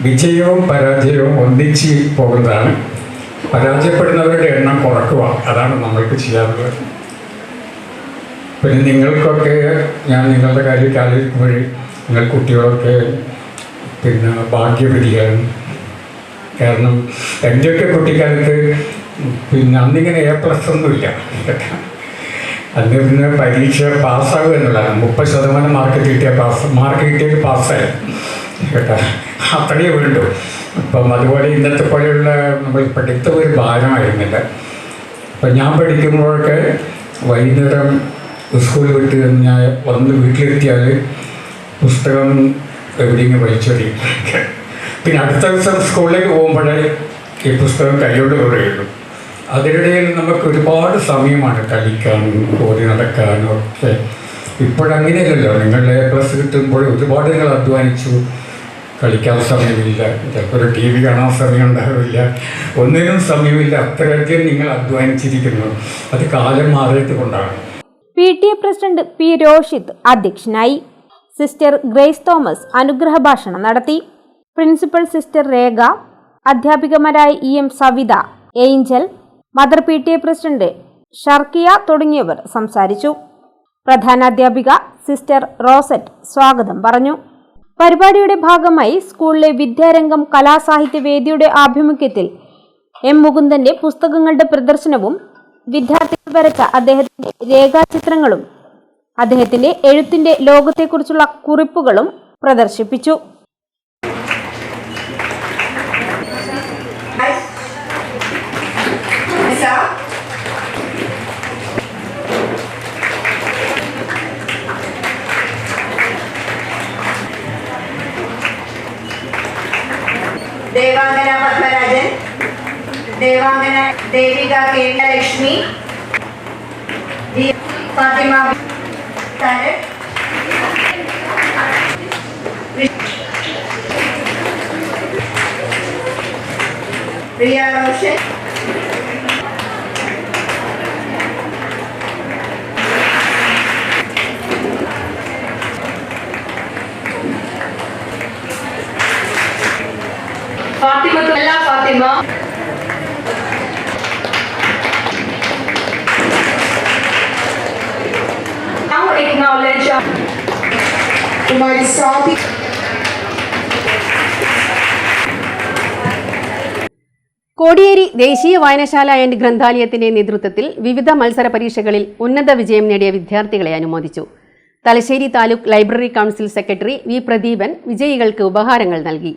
വിജയവും പരാജയവും ഒന്നിച്ച് പോകുന്നതാണ്. പരാജയപ്പെടുന്നവരുടെ എണ്ണം കുറക്കുക, അതാണ് നമ്മൾക്ക് ചെയ്യാറുള്ളത്. പിന്നെ നിങ്ങൾക്കൊക്കെ ഞാൻ നിങ്ങളുടെ കാര്യമൊക്കെ ആലോചിക്കുമ്പോൾ നിങ്ങൾ കുട്ടികളൊക്കെ പിന്നെ ഭാഗ്യവതിയാണ്. കാരണം എൻ്റെയൊക്കെ കുട്ടിക്കാലത്ത് പിന്നെ അന്നിങ്ങനെ A+ ഒന്നുമില്ല. അന്ന് പിന്നെ പരീക്ഷ പാസ്സാകുക എന്നുള്ളതാണ്. 30% മാർക്ക് കിട്ടിയത് പാസ്സായി കേട്ടോ, അത്രയേ വേണ്ടു. അപ്പം അതുപോലെ ഇന്നത്തെ പോലെയുള്ള നമ്മൾ പഠിത്തം ഒരു ഭാരമായിരുന്നില്ല. അപ്പം ഞാൻ പഠിക്കുമ്പോഴൊക്കെ വൈകുന്നേരം സ്കൂൾ വിട്ട് ഞാൻ വന്ന് വീട്ടിലെത്തിയാൽ പുസ്തകം എവിടെയെങ്കിലും വലിച്ചെറിയും. പിന്നെ അടുത്ത ദിവസം സ്കൂളിലേക്ക് പോകുമ്പോഴേ ഈ പുസ്തകം കൈയോട് കുറയുള്ളൂ. അതിനിടയിൽ നമുക്ക് ഒരുപാട് സമയമാണ് കളിക്കാനും ഓടി നടക്കാനും ഒക്കെ. ഇപ്പോഴങ്ങനെയല്ലല്ലോ. നിങ്ങൾ A+ കിട്ടുമ്പോൾ ഒരുപാട് നിങ്ങൾ അധ്വാനിച്ചു, കളിക്കാൻ സമയമില്ല, ചിലപ്പോൾ ഒരു TV കാണാൻ സമയം ഉണ്ടാവില്ല, ഒന്നിനും സമയമില്ല. അത്രയധികം നിങ്ങൾ അധ്വാനിച്ചിരിക്കുന്നു. അത് കാലം മാറിയത് കൊണ്ടാണ്. PTA പ്രസിഡന്റ് P രോഷിത് അധ്യക്ഷനായി. സിസ്റ്റർ ഗ്രേസ് തോമസ് അനുഗ്രഹ ഭാഷണം നടത്തി. പ്രിൻസിപ്പൽ സിസ്റ്റർ രേഖ, അധ്യാപികമാരായ EM Savitha, Angel, mother PTA president Sharkiya തുടങ്ങിയവർ സംസാരിച്ചു. പ്രധാനാധ്യാപിക സിസ്റ്റർ റോസറ്റ് സ്വാഗതം പറഞ്ഞു. പരിപാടിയുടെ ഭാഗമായി സ്കൂളിലെ വിദ്യാരംഗം കലാസാഹിത്യ വേദിയുടെ ആഭിമുഖ്യത്തിൽ M മുകുന്ദന്റെ പുസ്തകങ്ങളുടെ പ്രദർശനവും വിദ്യാർത്ഥികൾ വരച്ച അദ്ദേഹത്തിന്റെ രേഖാചിത്രങ്ങളും അദ്ദേഹത്തിന്റെ എഴുത്തിന്റെ ലോകത്തെക്കുറിച്ചുള്ള കുറിപ്പുകളും പ്രദർശിപ്പിച്ചു. ദേവാംഗന പത്മരാജൻ, ദേവാംഗന ദേവിക കേരളലക്ഷ്മി, ഫാത്തിമ പ്രിയ Roshan, Fathima Fathima, now acknowledge Kumari Swati. Kodiyeri ദേശീയ വായനശാല ആൻഡ് ഗ്രന്ഥാലയത്തിന്റെ നേതൃത്വത്തിൽ വിവിധ മത്സര പരീക്ഷകളിൽ ഉന്നത വിജയം നേടിയ വിദ്യാർത്ഥികളെ അനുമോദിച്ചു. Thalassery taluk library council secretary V Pradeepan വിജയികൾക്ക് ഉപഹാരങ്ങൾ നൽകി.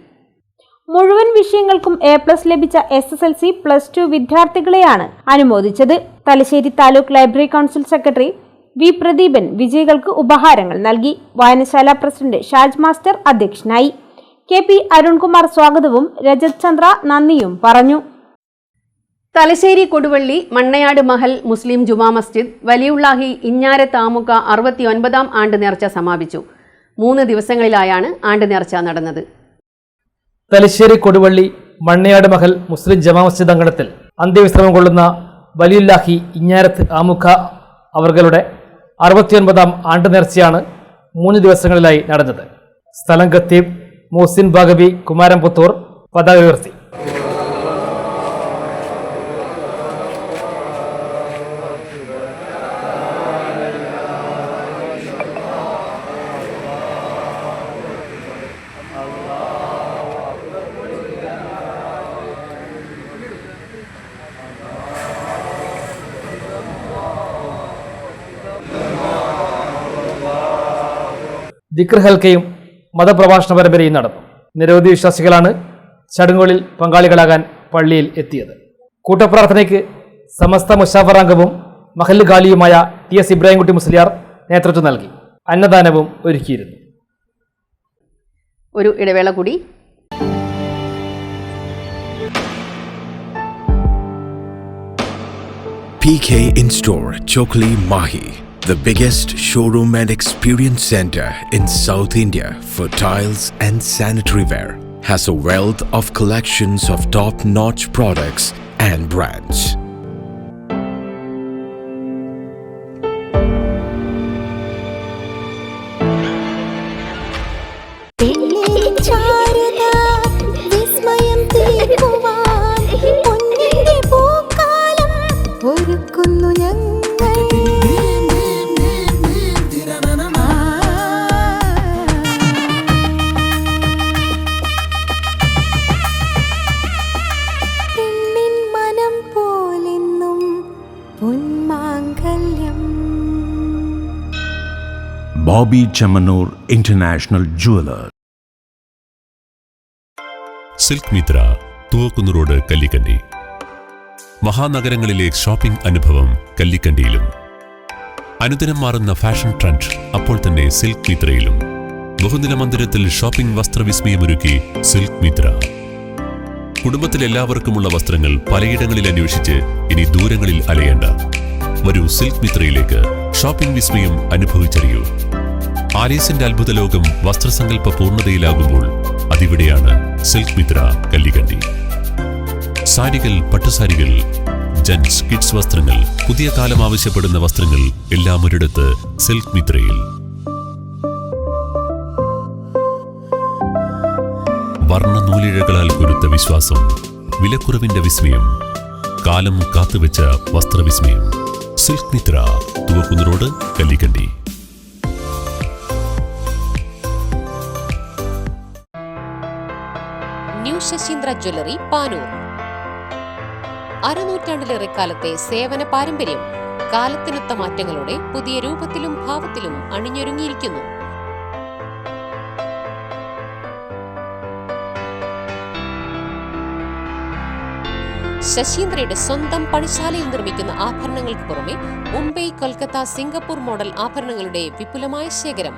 മുഴുവൻ വിഷയങ്ങൾക്കും A+ ലഭിച്ച SSLC +2 വിദ്യാർത്ഥികളെയാണ് അനുമോദിച്ചത്. Thalassery taluk library council secretary V Pradeepan വിജയികൾക്ക് ഉപഹാരങ്ങൾ നൽകി. വായനശാല പ്രസിഡന്റ് ഷാജ് മാസ്റ്റർ അധ്യക്ഷനായി. KP അരുൺകുമാർ സ്വാഗതവും രജത് ചന്ദ്ര നന്ദിയും പറഞ്ഞു. തലശ്ശേരി കൊടുവള്ളി മണ്ണയാട് മഹൽ മുസ്ലിം ജുമാ മസ്ജിദ് വലിയുള്ളാഹി ഇഞ്ഞാരെ താമുക 69ാം ആണ്ട് നേർച്ച സമാപിച്ചു. 3 ദിവസങ്ങളിലായാണ് ആണ്ട് നേർച്ച നടന്നത്. തലശ്ശേരി കൊടുവള്ളി മണ്ണയാട് മഹൽ മുസ്ലിം ജമാ മസ്ജിദ് അങ്കണത്തിൽ അന്ത്യവിശ്രമം കൊള്ളുന്ന വലിയുല്ലാഹി ഇഞ്ഞാരത്ത് ആമുഖ അവர்களுടെ 69ാം ആണ്ട് നേർച്ചയാണ് 3 ദിവസങ്ങളിലായി നടന്നത്. സ്ഥലം ഖത്തീബ് മോസിൻ ബാഗവി കുമാരംപുത്തൂർ പതാക ഉയർത്തി. ദിക്ർ ഹൽക്കയും മതപ്രഭാഷണ പരമ്പരയും നടന്നു. നിരവധി വിശ്വാസികളാണ് ചടങ്ങുകളിൽ പങ്കാളികളാകാൻ പള്ളിയിൽ എത്തിയത്. കൂട്ടപ്രാർത്ഥനയ്ക്ക് സമസ്ത മുശാഫർ അംഗവും മഹല്ല് ഖാലിയുമായ TS ഇബ്രാഹിംകുട്ടി മുസ്ലിയാർ നേതൃത്വം നൽകി. അന്നദാനവും ഒരുക്കിയിരുന്നു. ഒരു ഇടവേള കൂടി. PK In-Store Chokli Mahi, the biggest showroom and experience center in South India for tiles and sanitary ware, has a wealth of collections of top-notch products and brands. Bobby Chamanur International Jeweler. Silk Mithra, Thuvakkunnu road, Kallikkandi. മഹാനഗരങ്ങളിലെ shopping അനുഭവം കല്ലിക്കണ്ടിയിലും. അനുദിനം മാറുന്ന fashion trend അപ്പോൾ തന്നെ silk മിത്രയിലും. ബഹുനില മന്ദിരത്തിൽ shopping വസ്ത്രവിസ്മയമൊരുക്കി silk Mitra. കുടുംബത്തിലെല്ലാവർക്കുമുള്ള വസ്ത്രങ്ങൾ പലയിടങ്ങളിൽ അന്വേഷിച്ച് ഇനി ദൂരങ്ങളിൽ അലയേണ്ട. വരൂ സിൽക്ക് മിത്രയിലേക്ക്. ഷോപ്പിംഗ് വിസ്മയം അനുഭവിച്ചറിയൂ. ആലീസിന്റെ അത്ഭുത ലോകം വസ്ത്രസങ്കല്പ പൂർണ്ണതയിലാകുമ്പോൾ അതിവിടെയാണ് സിൽക്ക് മിത്ര, കല്ലിക്കണ്ടി. സാരികൾ, പട്ടുസാരികൾ, ജെന്റ്സ്, കിഡ്സ് വസ്ത്രങ്ങൾ, പുതിയ കാലം ആവശ്യപ്പെടുന്ന വസ്ത്രങ്ങൾ എല്ലാം ഒരിടത്ത് സിൽക്ക് മിത്രയിൽ. വർണ്ണ നൂലിഴകളാൽ കുരുത്ത വിശ്വാസം, വിലക്കുറവിന്റെ വിസ്മയം, കാലം കാത്തുവെച്ച വസ്ത്രവിസ്മയം. Silk Mithra, Thuvakkunnu road, Kallikkandi. New Sasheendra jewellery, Panoor. അരനൂറ്റാണ്ടിലേറെ കാലത്തെ സേവന പാരമ്പര്യം കാലത്തിനൊത്ത മാറ്റങ്ങളോടെ പുതിയ രൂപത്തിലും ഭാവത്തിലും അണിഞ്ഞൊരുങ്ങിയിരിക്കുന്നു. ശശീന്ദ്രയുടെ സ്വന്തം പണിശാലയിൽ നിർമ്മിക്കുന്ന ആഭരണങ്ങൾക്ക് പുറമെ മുംബൈ, കൊൽക്കത്ത, സിംഗപ്പൂർ മോഡൽ ആഭരണങ്ങളുടെ വിപുലമായ ശേഖരം.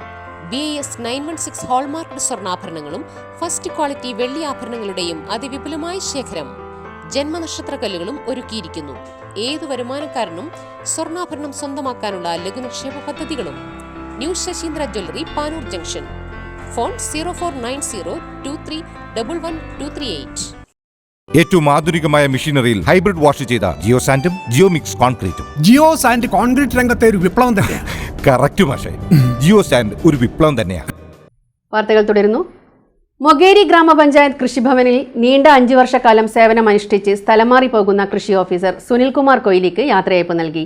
BIS 916 ഹോൾമാർക്ക്ഡ് സ്വർണ്ണാഭരണങ്ങളും ഫസ്റ്റ് ക്വാളിറ്റി വെള്ളി ആഭരണങ്ങളുടെയും അതിവിപുലമായ ശേഖരം. ജന്മനക്ഷത്ര കല്ലുകളും ഒരുക്കിയിരിക്കുന്നു. ഏതു വരുമാനക്കാരനും സ്വർണ്ണാഭരണം സ്വന്തമാക്കാനുള്ള ലഘുനിക്ഷേപ പദ്ധതികളും. New Sasheendra jewellery, Panoor junction. Phone 049023112238. ഏറ്റവും ആധുനികമായ മെഷീനറിയിൽ ഹൈബ്രിഡ് വാഷ് ചെയ്ത ജിയോ സാൻഡും ജിയോ മിക്സ് കോൺക്രീറ്റും. ജിയോ സാൻഡ് കോൺക്രീറ്റ് രംഗത്തെ ഒരു വിപ്ലവം തന്നെയാണ്. കറക്റ്റ് മാഷേ, ജിയോ സാൻഡ് ഒരു വിപ്ലവം തന്നെയാണ്. വാർത്തകൾ തുടരുന്നു. മൊകേരി ഗ്രാമപഞ്ചായത്ത് കൃഷിഭവനിൽ നീണ്ട 5 വർഷക്കാലം സേവനമനുഷ്ഠിച്ച് സ്ഥലം മാറി പോകുന്ന കൃഷി ഓഫീസർ സുനിൽകുമാർ കൊയിലിക്ക് യാത്രയയപ്പ് നൽകി.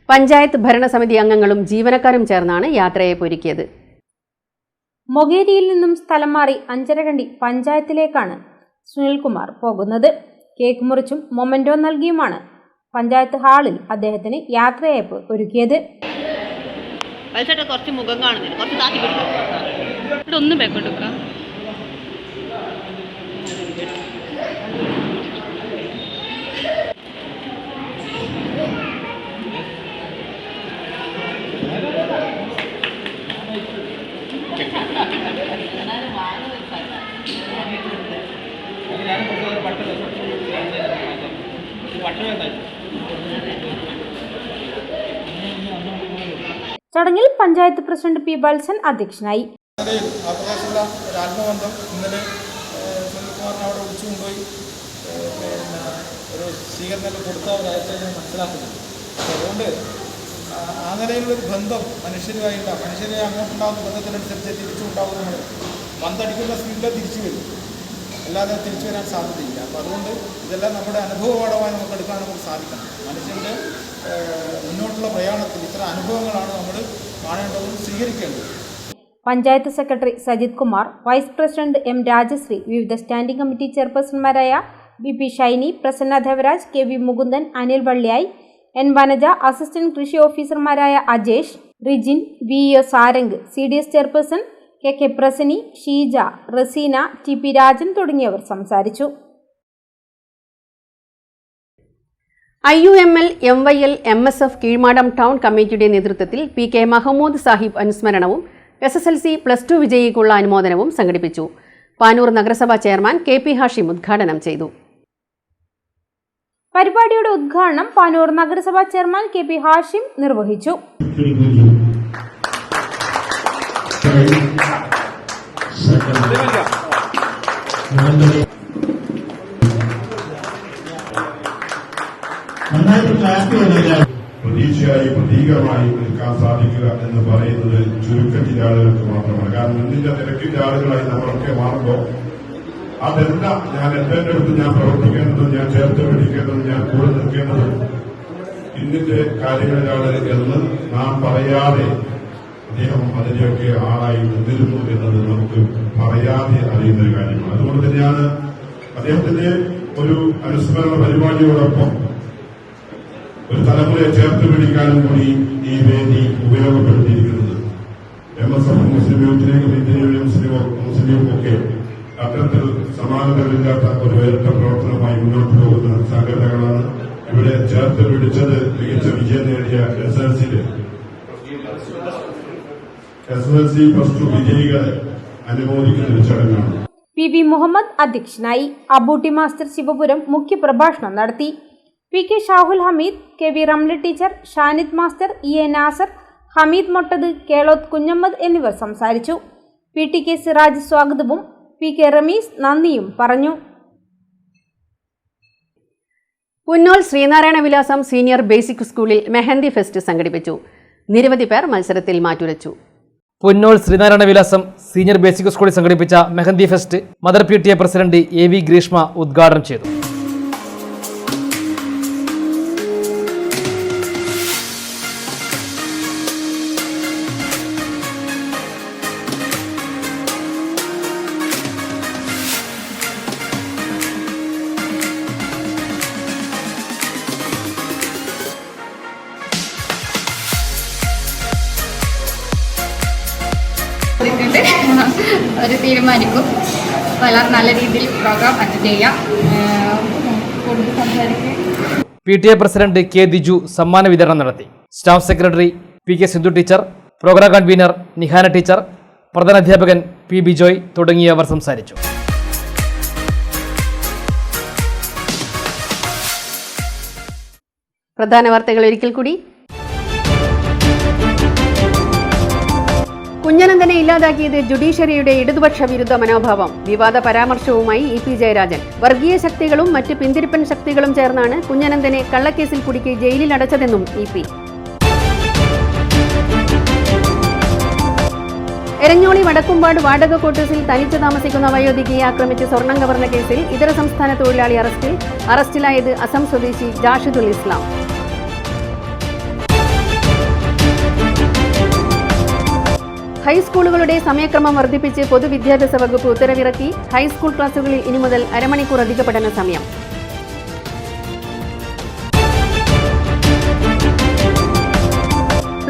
പഞ്ചായത്ത് ഭരണസമിതി അംഗങ്ങളും ജീവനക്കാരും ചേർന്നാണ് യാത്രയയപ്പ് ഒരുക്കിയത്. മൊകേരിയിൽ നിന്നും സ്ഥലം മാറി അഞ്ചരകണ്ടി പഞ്ചായത്തിലേക്കാണ് സുനിൽകുമാർ പോകുന്നത്. കേക്ക് മുറിച്ചും മൊമെന്റോ നൽകിയുമാണ് പഞ്ചായത്ത് ഹാളിൽ അദ്ദേഹത്തിന് യാത്രയയപ്പ് ഒരുക്കിയത്. കുറച്ച് മുഖം കാണുന്നില്ല, കുറച്ച് താത്തി ഒന്നും ബേക്കോട്ട് വെക്കാം. ചടങ്ങിൽ പഞ്ചായത്ത് പ്രസിഡന്റ് പി വത്സൻ അധ്യക്ഷനായി. ആത്മബന്ധം ഇന്നലെ സുനിൽകുമാറിനെ അവിടെ വിളിച്ചു കൊണ്ടുപോയി ഒരു സ്വീകരണമൊക്കെ കൊടുത്ത ഒരാഴ്ച മനസ്സിലാക്കുന്നുണ്ട്. അതുകൊണ്ട് ആ നിലയിലുള്ളൊരു ബന്ധം മനുഷ്യരുമായില്ല. മനുഷ്യരെ അങ്ങോട്ടുണ്ടാകുന്ന ബന്ധത്തിനനുസരിച്ച് തിരിച്ചുണ്ടാകും. നമ്മൾ പന്തടിക്കുന്ന സ്പീഡിൽ തിരിച്ചു വരും, അല്ലാതെ തിരിച്ചു വരാൻ സാധ്യതയില്ല. അപ്പോൾ അതുകൊണ്ട് ഇതെല്ലാം നമ്മുടെ അനുഭവപാഠമായി നമുക്ക് എടുക്കാൻ നമുക്ക് സാധിക്കണം. മനുഷ്യൻ്റെ മുന്നോട്ടുള്ള പ്രയാണത്തിൽ ഇത്തരം അനുഭവങ്ങളാണ് നമ്മൾ കാണേണ്ടതും സ്വീകരിക്കേണ്ടത്. Panchayat secretary Sajith Kumar, vice president M Rajasree, വിവിധ സ്റ്റാൻഡിംഗ് കമ്മിറ്റി ചെയർപേഴ്സൺമാരായ B P Shiny, Prasanna Devaraj, K V Mukundan, Anil Valliyayi, N Vanaja, assistant കൃഷി ഓഫീസർമാരായ Ajesh, Rijin, V O Sarang, CDS chairperson K K Prasani, Sheeja, Raseena, T P Rajan തുടങ്ങിയവർ സംസാരിച്ചു. IUML, MYL, MSF Keezhmadam town കമ്മിറ്റിയുടെ നേതൃത്വത്തിൽ PK മഹമ്മൂദ് സാഹിബ് അനുസ്മരണവും SSLC+2 വിജയിക്കുള്ള അനുമോദനവും സംഘടിപ്പിച്ചു. പാനൂർ നഗരസഭാ ചെയർമാൻ KP ഹാഷിം ഉദ്ഘാടനം ചെയ്തു. പരിപാടിയുടെ ഉദ്ഘാടനം പാനൂർ നഗരസഭാ ചെയർമാൻ KP ഹാഷിം നിർവഹിച്ചു. പ്രതീക്ഷയായി പ്രതീകമായി നിൽക്കാൻ സാധിക്കുക എന്ന് പറയുന്നത് ചുരുക്കത്തിലെ ആളുകൾക്ക് മാത്രമാണ്. കാരണം ഇതിന്റെ തിരക്കിന്റെ ആളുകളായി നമ്മളൊക്കെ മാറുമ്പോൾ അതെല്ലാം ഞാൻ എന്റെ അടുത്ത് ഞാൻ പ്രവർത്തിക്കേണ്ടതും ഞാൻ ചേർത്ത് പിടിക്കേണ്ടതും ഞാൻ കൂടെ നിൽക്കേണ്ടതും ഇന്നിന്റെ കാര്യങ്ങളിലാണ് എന്ന് നാം പറയാതെ അദ്ദേഹം അതിന്റെയൊക്കെ ആളായി നിന്നിരുന്നു എന്നത് നമുക്ക് പറയാതെ അറിയുന്ന ഒരു കാര്യമാണ്. അതുകൊണ്ട് തന്നെയാണ് അദ്ദേഹത്തിന്റെ ഒരു അനുസ്മരണ പരിപാടിയോടൊപ്പം ഒരു തലമുറയെ ചേർത്ത് പിടിക്കാനും കൂടി ഈ വേദി ഉപയോഗപ്പെടുത്തിയിരിക്കുന്നത്. MSF മുസ്ലിം യൂത്ത് ലീഗ്, ഇന്ത്യൻ യൂണിയൻ മുസ്ലിം ഒക്കെ അത്തരത്തിൽ സമാനതകളില്ലാത്ത ഒരു വേറിട്ട പ്രവർത്തനമായി മുന്നോട്ട് പോകുന്ന സംഘടനകളാണ്. ഇവിടെ ചേർത്ത് പിടിച്ചത് മികച്ച വിജയം നേടിയ SSLC+2 വിജയികളെ അനുമോദിക്കുന്ന ഒരു ചടങ്ങാണ്. PV മുഹമ്മദ് അധ്യക്ഷനായി. അബൂട്ടി മാസ്റ്റർ ശിവപുരം മുഖ്യപ്രഭാഷണം നടത്തി. PK Shahul Hameed, KV Ramla teacher, Shanid master, EA Nasar, Hameed Mottath, Keloth Kunhammad എന്നിവർ സംസാരിച്ചു. PTK സിറാജ് സ്വാഗതവും PK റമീസ് നന്ദിയും പറഞ്ഞു. പുന്നോൾ ശ്രീനാരായണ വിലാസം സീനിയർ ബേസിക് സ്കൂളിൽ മെഹന്തി ഫെസ്റ്റ് സംഘടിപ്പിച്ചു. നിരവധി പേർ മത്സരത്തിൽ മാറ്റുരച്ചു. പുന്നോൾ ശ്രീനാരായണ വിലാസം സീനിയർ ബേസിക് സ്കൂളിൽ സംഘടിപ്പിച്ച mehendi fest mother PTA president AV Greeshma ഉദ്ഘാടനം ചെയ്തു. ഒരു തീരുമാനിക്കും. വളരെ നല്ല രീതിയിൽ പ്രോഗ്രാം അറ്റൻഡ് ചെയ്യാം. PTA പ്രസിഡന്റ് K ദിജു സമ്മാന വിതരണം നടത്തി. Staff secretary PK Sindhu teacher, programme convener Nihana teacher, പ്രധാനാധ്യാപകൻ P ബിജോയ് തുടങ്ങിയവർ സംസാരിച്ചു. പ്രധാന വാർത്തകൾ ഒരിക്കൽ കൂടി. കുഞ്ഞനന്തനെ ഇല്ലാതാക്കിയത് ജുഡീഷ്യറിയുടെ ഇടതുപക്ഷ വിരുദ്ധ മനോഭാവം. വിവാദ പരാമർശവുമായി EP ജയരാജൻ. വർഗീയ ശക്തികളും മറ്റ് പിന്തിരിപ്പൻ ശക്തികളും ചേർന്നാണ് കുഞ്ഞനന്തനെ കള്ളക്കേസിൽ കുടുക്കി ജയിലിൽ അടച്ചതെന്നും EP. എരഞ്ഞോളി വടക്കുംപാട് വാടക ക്വാർട്ടേഴ്സിൽ തനിച്ച് താമസിക്കുന്ന വയോധികയെ ആക്രമിച്ച് സ്വർണം കവർന്ന കേസിൽ ഇതര സംസ്ഥാന തൊഴിലാളി അറസ്റ്റിലായത് അസം സ്വദേശി ജാഷിദുൽ ഇസ്ലാം. ഹൈസ്കൂളുകളുടെ സമയക്രമം വർദ്ധിപ്പിച്ച് പൊതുവിദ്യാഭ്യാസ വകുപ്പ് ഉത്തരവിറക്കി. ഹൈസ്കൂൾ ക്ലാസുകളിൽ ഇനി മുതൽ അരമണിക്കൂർ അധിക പഠന സമയം.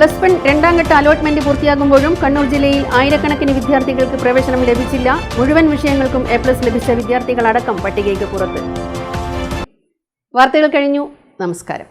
+1 രണ്ടാം ഘട്ട അലോട്ട്മെന്റ് പൂർത്തിയാകുമ്പോഴും കണ്ണൂർ ജില്ലയിൽ ആയിരക്കണക്കിന് വിദ്യാർത്ഥികൾക്ക് പ്രവേശനം ലഭിച്ചില്ല. മുഴുവൻ വിഷയങ്ങൾക്കും A+ ലഭിച്ച വിദ്യാർത്ഥികളടക്കം പട്ടികയ്ക്ക് പുറത്ത്. വാർത്തകൾ കഴിഞ്ഞു. നമസ്കാരം.